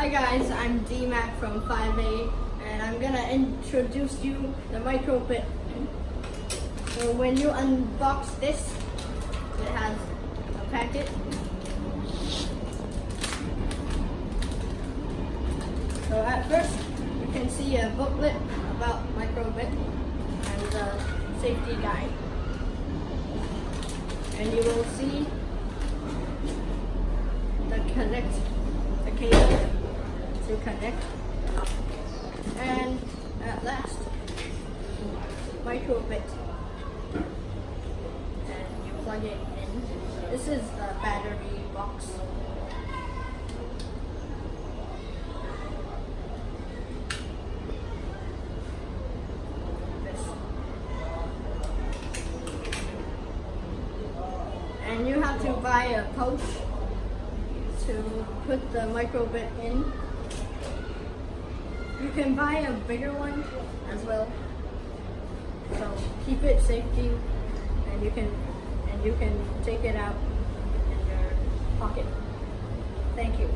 Hi guys, I'm DMAC from 5A and I'm gonna introduce you the micro bit. So when you unbox this, it has a packet. So at first, you can see a booklet about microbit and the safety guide. And you will see the cable to connect. And at last, microbit. And you plug it in. This is the battery box. And you have to buy a pouch to put the microbit in. You can buy a bigger one as well. So keep it safety, and you can take it out in your pocket. Thank you.